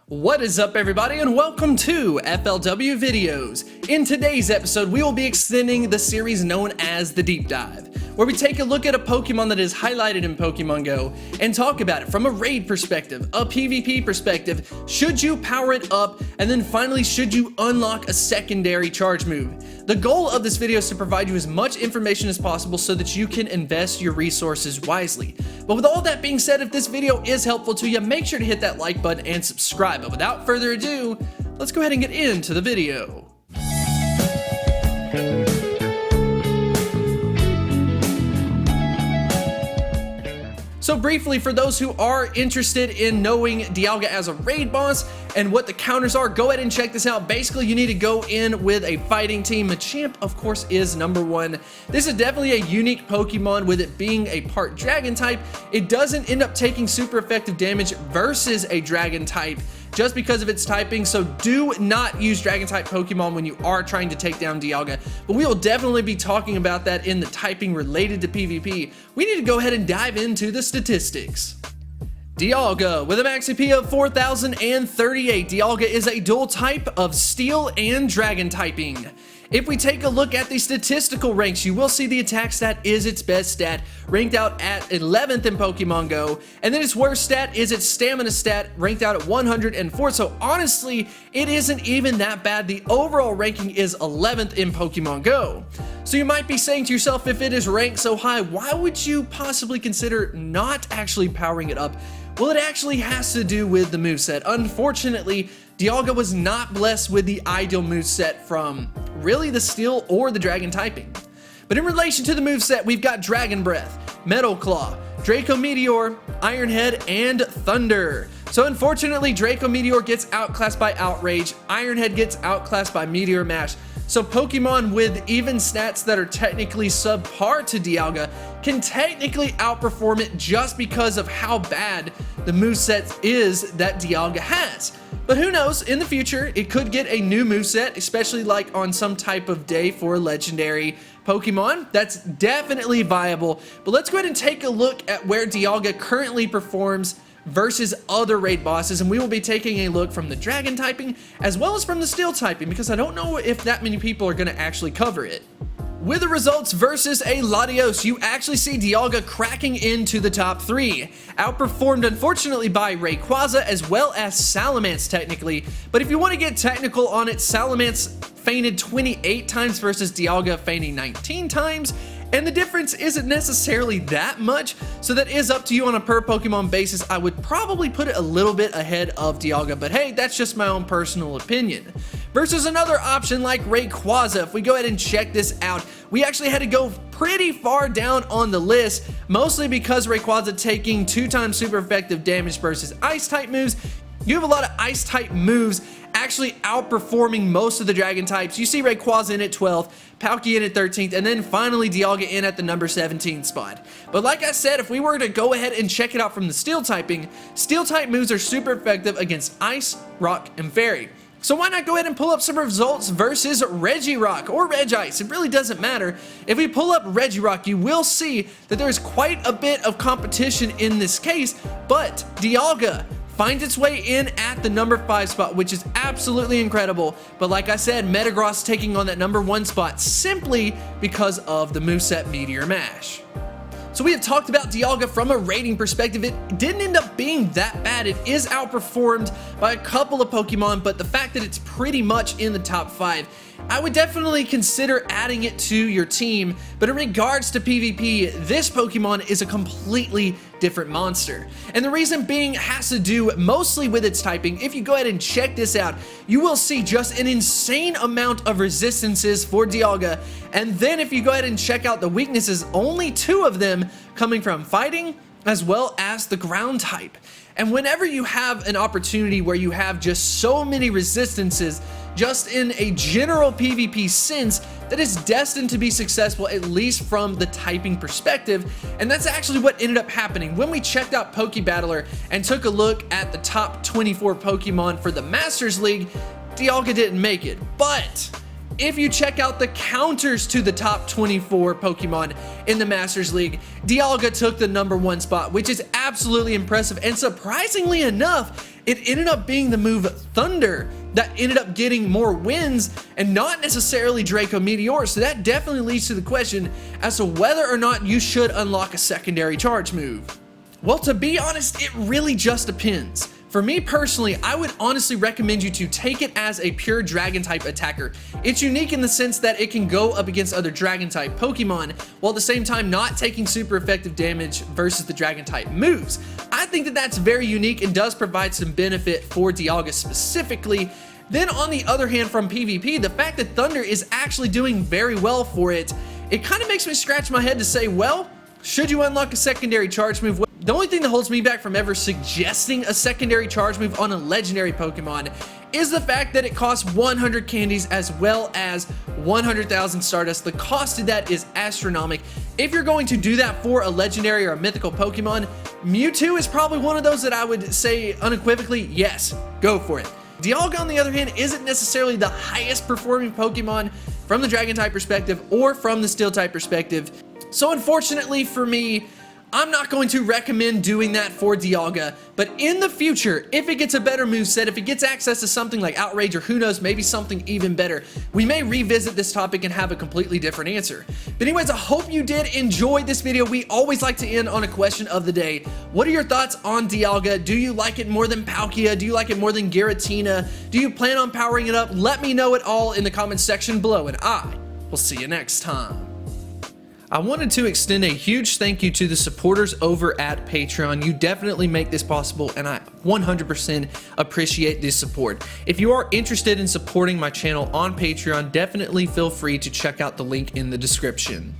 What is up, everybody, and welcome to FLW Videos. In today's episode, we will be extending the series known as the Deep Dive, where we take a look at a Pokemon that is highlighted in Pokemon Go and talk about it from a raid perspective, a PvP perspective, should you power it up, and then finally, should you unlock a secondary charge move. The goal of this video is to provide you as much information as possible so that you can invest your resources wisely. But with all that being said, if this video is helpful to you, make sure to hit that like button and subscribe. But without further ado, let's go ahead and get into the video. So briefly, for those who are interested in knowing Dialga as a raid boss and what the counters are, go ahead and check this out. Basically, you need to go in with a fighting team. Machamp, of course, is number one. This is definitely a unique Pokemon with it being a part dragon type. It doesn't end up taking super effective damage versus a dragon type just because of its typing, so do not use dragon type Pokemon when you are trying to take down Dialga, but we will definitely be talking about that in the typing related to PvP. We need to go ahead and dive into the statistics. Dialga, with a max AP of 4,038, Dialga is a dual type of Steel and Dragon typing. If we take a look at the statistical ranks, you will see the attack stat is its best stat, ranked out at 11th in Pokemon Go, and then its worst stat is its stamina stat, ranked out at 104, so honestly, it isn't even that bad. The overall ranking is 11th in Pokemon Go. So you might be saying to yourself, if it is ranked so high, why would you possibly consider not actually powering it up? Well, it actually has to do with the moveset. Unfortunately, Dialga was not blessed with the ideal moveset from really the Steel or the Dragon typing. But in relation to the moveset, we've got Dragon Breath, Metal Claw, Draco Meteor, Iron Head, and Thunder. So unfortunately, Draco Meteor gets outclassed by Outrage, Iron Head gets outclassed by Meteor Mash. So Pokemon with even stats that are technically subpar to Dialga can technically outperform it just because of how bad the moveset is that Dialga has. But who knows, in the future, it could get a new moveset, especially like on some type of day for a legendary Pokemon. That's definitely viable. But let's go ahead and take a look at where Dialga currently performs versus other raid bosses, and we will be taking a look from the Dragon typing as well as from the Steel typing, because I don't know if that many people are going to actually cover it. With the results versus a Latios, you actually see Dialga cracking into the top 3. Outperformed, unfortunately, by Rayquaza as well as Salamence, technically. But if you want to get technical on it, Salamence fainted 28 times versus Dialga fainting 19 times. And the difference isn't necessarily that much, so that is up to you on a per Pokemon basis. I would probably put it a little bit ahead of Dialga, but hey, that's just my own personal opinion. Versus another option like Rayquaza, if we go ahead and check this out, we actually had to go pretty far down on the list, mostly because Rayquaza taking 2 times super effective damage versus Ice type moves. You have a lot of Ice type moves actually outperforming most of the Dragon types. You see Rayquaza in at 12th, Palkia in at 13th, and then finally Dialga in at the number 17 spot. But like I said, if we were to go ahead and check it out from the Steel typing, Steel type moves are super effective against Ice, Rock, and Fairy. So why not go ahead and pull up some results versus Regirock or Regice? It really doesn't matter. If we pull up Regirock, you will see that there's quite a bit of competition in this case, but Dialga finds its way in at the number 5 spot, which is absolutely incredible. But like I said, Metagross taking on that number 1 spot simply because of the moveset Meteor Mash. So we have talked about Dialga from a rating perspective. It didn't end up being that bad. It is outperformed by a couple of Pokemon, but the fact that it's pretty much in the top 5, I would definitely consider adding it to your team. But in regards to PvP, this Pokemon is a completely different monster. And the reason being has to do mostly with its typing. If you go ahead and check this out, you will see just an insane amount of resistances for Dialga. And then if you go ahead and check out the weaknesses, only 2 of them coming from fighting as well as the ground type. And whenever you have an opportunity where you have just so many resistances, just in a general PvP sense, that is destined to be successful, at least from the typing perspective. And that's actually what ended up happening. When we checked out PokeBattler and took a look at the top 24 Pokemon for the Masters League, Dialga didn't make it. But if you check out the counters to the top 24 Pokemon in the Masters League, Dialga took the number 1 spot, which is absolutely impressive. And surprisingly enough, it ended up being the move Thunder that ended up getting more wins and not necessarily Draco Meteor. So that definitely leads to the question as to whether or not you should unlock a secondary charge move. Well, to be honest, it really just depends. For me personally, I would honestly recommend you to take it as a pure dragon type attacker. It's unique in the sense that it can go up against other dragon type Pokemon while at the same time not taking super effective damage versus the dragon type moves. I think that that's very unique and does provide some benefit for Dialga specifically. Then on the other hand, from PvP, the fact that Thunder is actually doing very well for it, it kind of makes me scratch my head to say, well, should you unlock a secondary charge move? The only thing that holds me back from ever suggesting a secondary charge move on a legendary Pokemon is the fact that it costs 100 candies as well as 100,000 Stardust. The cost of that is astronomical. If you're going to do that for a legendary or a mythical Pokemon, Mewtwo is probably one of those that I would say unequivocally, yes, go for it. Dialga, on the other hand, isn't necessarily the highest performing Pokemon from the Dragon type perspective or from the Steel type perspective. So unfortunately for me, I'm not going to recommend doing that for Dialga, but in the future, if it gets a better moveset, if it gets access to something like Outrage or who knows, maybe something even better, we may revisit this topic and have a completely different answer. But anyways, I hope you did enjoy this video. We always like to end on a question of the day. What are your thoughts on Dialga? Do you like it more than Palkia? Do you like it more than Giratina? Do you plan on powering it up? Let me know it all in the comments section below, and I will see you next time. I wanted to extend a huge thank you to the supporters over at Patreon. You definitely make this possible, and I 100% appreciate this support. If you are interested in supporting my channel on Patreon, definitely feel free to check out the link in the description.